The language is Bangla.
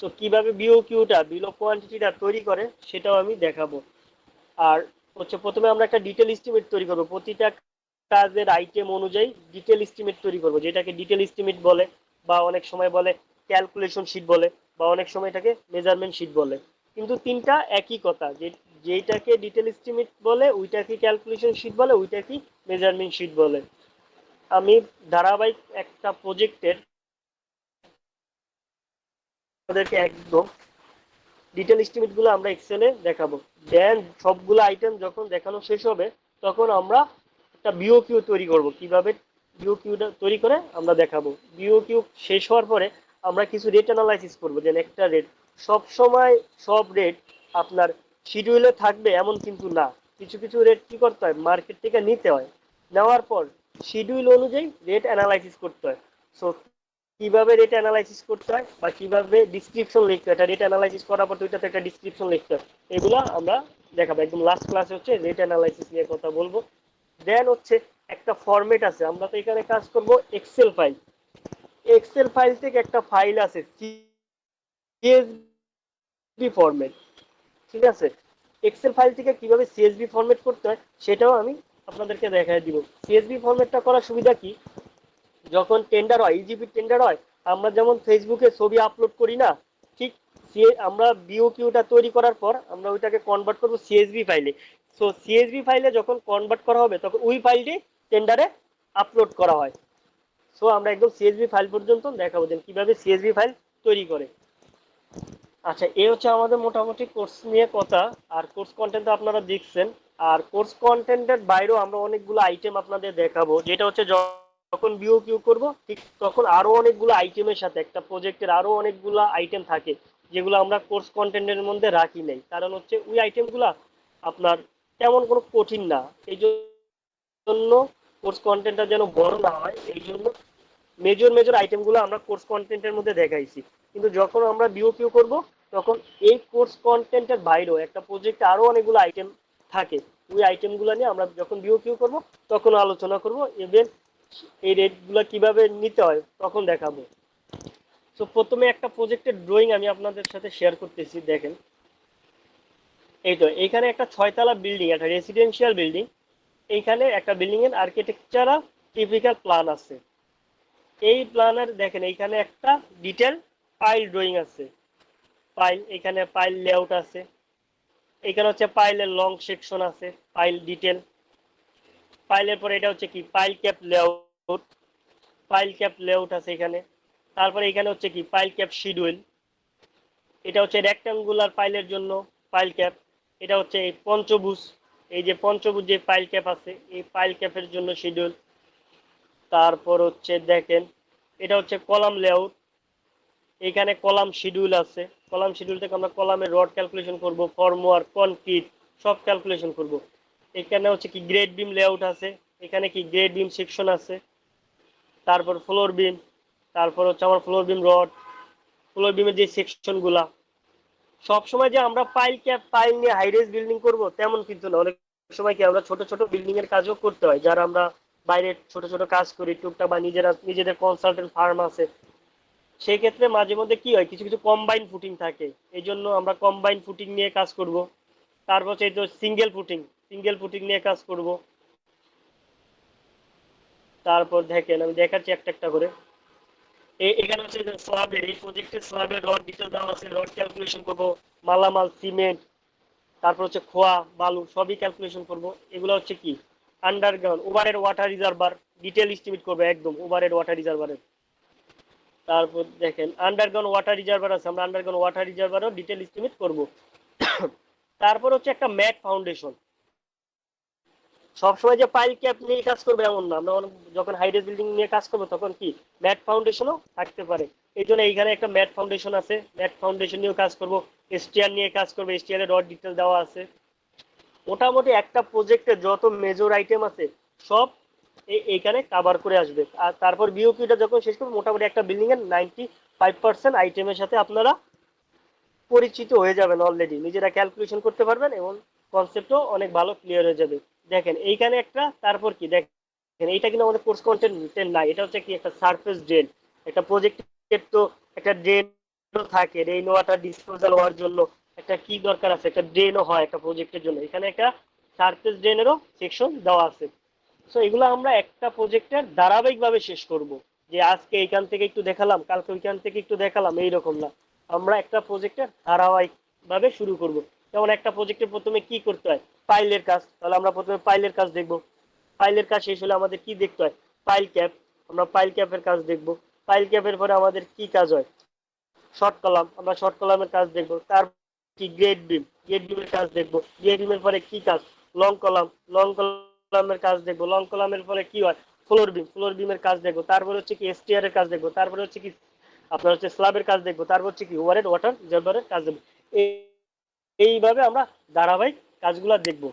তো কিভাবে বিওকিউটা, বিল অফ কোয়ান্টিটিটা তৈরি করে সেটাও আমি দেখাবো। আর হচ্ছে প্রথমে আমরা একটা ডিটেল এস্টিমেট তৈরি করবো, প্রতিটা কাজের আইটেম অনুযায়ী ডিটেল এস্টিমেট তৈরি করবো, যেটাকে ডিটেল এস্টিমেট বলে, বা অনেক সময় বলে ক্যালকুলেশন শিট বলে, বা অনেক সময় এটাকে মেজারমেন্ট শিট বলে। কিন্তু তিনটা একই কথা, যে যেটাকে ডিটেল এস্টিমেট বলে ওইটাকে ক্যালকুলেশন শিট বলে, ওইটাকে মেজারমেন্ট শিট বলে। আমি ধারাবাহিক একটা প্রজেক্টের ওদেরকে একদম ডিটেল এস্টিমেট গুলো আমরা এক্সেলে দেখাবো। দেন সবগুলো আইটেম যখন দেখানো শেষ হবে তখন আমরা একটা বিওকিউ তৈরি করব। কিভাবে বিওকিউটা তৈরি করে আমরা দেখাবো। বিওকিউ শেষ হওয়ার পরে আমরা কিছু রেট অ্যানালাইসিস করবো, যে একটা রেট সব সময় সব রেট আপনার শিডিউলে থাকবে এমন কিন্তু না। কিছু কিছু রেট কি করতে হয়, মার্কেট থেকে নিতে হয়, নেওয়ার পর শিডিউল অনুযায়ী রেট অ্যানালাইসিস করতে হয়। সো কিভাবে রেট অ্যানালাইসিস করতে হয় বা কিভাবে ডিসক্রিপশন লিখতে হয়, এটা রেট অ্যানালাইসিস করার পর দুইটাতে একটা ডিসক্রিপশন লিখতে হয়, এগুলো আমরা দেখাবো। একদম লাস্ট ক্লাসে হচ্ছে রেট অ্যানালাইসিস নিয়ে কথা বলবো। দেন হচ্ছে একটা ফরম্যাট আছে, আমরা তো এখানে কাজ করব এক্সেল ফাইল। এক্সেল ফাইল থেকে একটা ফাইল আছে সিএসভি ফরম্যাট, ঠিক আছে? এক্সেল ফাইল থেকে কিভাবে সিএসভি ফরম্যাট করতে হয় সেটাও আমি আপনাদেরকে দেখাই দিব। সিএসভি ফরম্যাটটা করার সুবিধা কি, যখন টেন্ডার হয়, ইজিপি টেন্ডার হয়, আমরা যেমন ফেসবুকে ছবি আপলোড করি না, ঠিক আমরা বিওকিউটা তৈরি করার পর আমরা ওইটাকে কনভার্ট করব সিএসভি ফাইলে। সো সিএসভি ফাইলে যখন কনভার্ট করা হবে তখন ওই ফাইলটি টেন্ডারে আপলোড করা হয়। সো আমরা একদম সিএসভি ফাইল পর্যন্ত দেখাবো যে কিভাবে সিএসভি ফাইল তৈরি করে। আচ্ছা, এই হচ্ছে আমাদের মোটামুটি কোর্স নিয়ে কথা। আর কোর্স কন্টেন্ট আপনারা দেখছেন। আর কোর্স কন্টেন্টের বাইরেও আমরা অনেকগুলো আইটেম আপনাদের দেখাবো, যেটা হচ্ছে যখন বিওকিউ করব ঠিক তখন আরো অনেকগুলো আইটেমের সাথে একটা প্রজেক্টের আরো অনেকগুলো আইটেম থাকে, যেগুলো আমরা কোর্স কন্টেন্টের মধ্যে রাখি নাই। কারণ হচ্ছে ওই আইটেমগুলো আপনার তেমন কোনো কঠিন না, এই জন্য কোর্স কন্টেন্টটা যেন বড় না হয় এই জন্য মেজর মেজর আইটেমগুলো আমরা কোর্স কন্টেন্টের মধ্যে দেখাইছি। কিন্তু যখন আমরা বিওকিউ করব তখন এই কোর্স কন্টেন্টের বাইরেও একটা প্রজেক্টে আরো অনেকগুলো আইটেম থাকে, ওই আইটেমগুলো নিয়ে আমরা যখন বিওকিউ করব তখন আলোচনা করব। ইভেন এই রেটগুলো কিভাবে নিতে হয় তখন দেখাবো। তো প্রথমে একটা প্রজেক্টের ড্রয়িং আমি আপনাদের সাথে শেয়ার করতেছি, দেখেন। এই তো এইখানে একটা 6 তলা বিল্ডিং, একটা রেসিডেন্সিয়াল বিল্ডিং। এইখানে একটা বিল্ডিং এর আর্কিটেকচারাল টিপিক্যাল প্ল্যান আছে। এই প্ল্যানের দেখেন এইখানে একটা ডিটেল পাইল ড্রয়িং আছে, পাইল, এখানে পাইল লেআউট আছে, এখানে হচ্ছে পাইলের লং সেকশন আছে, পাইল ডিটেল, পাইলের পরে এটা হচ্ছে কি pile cap layout, pile cap layout আছে এখানে। তারপরে এখানে হচ্ছে কি পাইল ক্যাপ শিডিউল, এটা হচ্ছে রেক্টাঙ্গুলার পাইলের জন্য পাইল ক্যাপ। এটা হচ্ছে এই পঞ্চভুজ, এই যে পঞ্চভুজ যে পাইল ক্যাপ আছে এই পাইল ক্যাপের জন্য শিডিউল। তারপর হচ্ছে দেখেন এটা হচ্ছে কলাম লেআউট, এখানে কলাম শিডিউল আছে। কলাম শিডিউল থেকে আমরা কলামের রড ক্যালকুলেশন করব, ফর্মওয়ার্ক, কনক্রিট সব ক্যালকুলেশন করব। এখানে হচ্ছে কি গ্রেড বিম লেআউট আছে, এখানে কি গ্রেড বিম সেকশন আছে। তারপর ফ্লোর বিম, তারপর হচ্ছে আমার ফ্লোর বিম রড, ফ্লোর বিমের যে সেকশনগুলা। সব সময় যে আমরা পাইল ক্যাপ পাইল নিয়ে হাইরেজ বিল্ডিং করব তেমন কিন্তু না, অনেক সময় কি আমরা ছোট ছোট বিল্ডিং এর কাজও করতে হয়, যারা আমরা বাইরে ছোট ছোট কাজ করি টুকটাক, বা নিজেদের কনসালটেন্ট ফার্ম আছে, সেই ক্ষেত্রে মাঝে মধ্যে কি হয় কিছু কিছু কম্বাইন ফুটিং থাকে, এই জন্য আমরা কম্বাইন ফুটিং নিয়ে কাজ করব। তারপর হচ্ছে এই তো সিঙ্গেল ফুটিং, সিঙ্গেল ফুটিং নিয়ে কাজ করব। তারপর দেখেন আমি দেখাচ্ছি একটা একটা করে। এখানে হচ্ছে স্ল্যাবের, এই প্রজেক্টের স্ল্যাবের রড ডিটেল দেওয়া আছে, রড ক্যালকুলেশন করব, মালামাল সিমেন্ট, তারপর হচ্ছে খোয়া বালু সবই ক্যালকুলেশন করব। এগুলো হচ্ছে কি underground overhead water reservoir detail estimate করবে, একদম ওভারহেড ওয়াটার রিজার্ভারের। তারপর দেখেন আন্ডারগ্রাউন্ড ওয়াটার রিজার্ভার আছে, আমরা আন্ডারগ্রাউন্ড ওয়াটার রিজার্ভারও ডিটেল এস্টিমেট করব। তারপর হচ্ছে একটা ম্যাট ফাউন্ডেশন, সবসময় যে পাইল ক্যাপ নিয়ে কাজ করবে এমন না, আমরা যখন হাইডেজ বিল্ডিং নিয়ে কাজ করবো তখন কি ম্যাট ফাউন্ডেশনও থাকতে পারে। এই জন্য এইখানে একটা ম্যাট ফাউন্ডেশন আছে, ম্যাট ফাউন্ডেশন নিয়েও কাজ করব। এসটিআর নিয়ে কাজ করবো, এসটিআর এর রড ডিটেল দেওয়া আছে। মোটামুটি একটা প্রজেক্টে যত মেজর আইটেম আছে সব এইখানে কাভার করে আসবে। আর তারপর বিওকিউটা যখন শেষ করবো মোটামুটি একটা বিল্ডিং এর 95% আইটেমের সাথে আপনারা পরিচিত হয়ে যাবেন, অলরেডি নিজেরা ক্যালকুলেশন করতে পারবেন এবং কনসেপ্টও অনেক ভালো ক্লিয়ার হয়ে যাবে। দেখেন এইখানে একটা, তারপর কি দেখেন এইটা কিন্তু আমাদের কোর্স কন্টেন্ট নাই, এটা হচ্ছে কি একটা সারফেস ড্রেন। একটা প্রজেক্টের তো একটা ড্রেন থাকে রেইন ওয়াটার ডিসপোজাল হওয়ার জন্য একটা কি দরকার আছে, একটা ড্রেনও হয় একটা প্রজেক্টের জন্য, এখানে একটা সারফেস ড্রেনেরও সেকশন দেওয়া আছে। সো এগুলো আমরা একটা প্রজেক্টের ধারাবাহিকভাবে শেষ করব, যে আজকে এইখান থেকে একটু দেখালাম, কালকে ওইখান থেকে একটু দেখালাম, এইরকম না। আমরা একটা প্রজেক্টের ধারাবাহিকভাবে শুরু করব। যেমন একটা প্রজেক্টে প্রথমে কি করতে হয়, পাইলের কাজ, তাহলে আমরা প্রথমে পাইলের কাজ দেখব। পাইলের কাজ শেষ হলে আমাদের কি দেখতে হয়, পাইল ক্যাপ, আমরা পাইল ক্যাপের কাজ দেখব। পাইল ক্যাপের পরে আমাদের কি কাজ হয়, শর্ট কলাম, আমরা শর্ট কলামের কাজ দেখবো। তার কি গ্রেড বিম, গ্রেড বিমের কাজ দেখবো। গ্রেড বিমের পরে কি কাজ, লং কলাম, লং কলামের কাজ দেখবো। লং কলামের পরে কি হয়, ফ্লোর বিম, ফ্লোর বিমের কাজ দেখবো। তারপরে হচ্ছে কি এসটিআর এর কাজ দেখবো। তারপরে হচ্ছে কি আপনার হচ্ছে স্ল্যাবের কাজ দেখবো। তারপর হচ্ছে কি ওভারহেড ওয়াটার রিজার্ভারের কাজ দেখবো। এইভাবে আমরা ধারাবাহিক কাজগুলো দেখবো।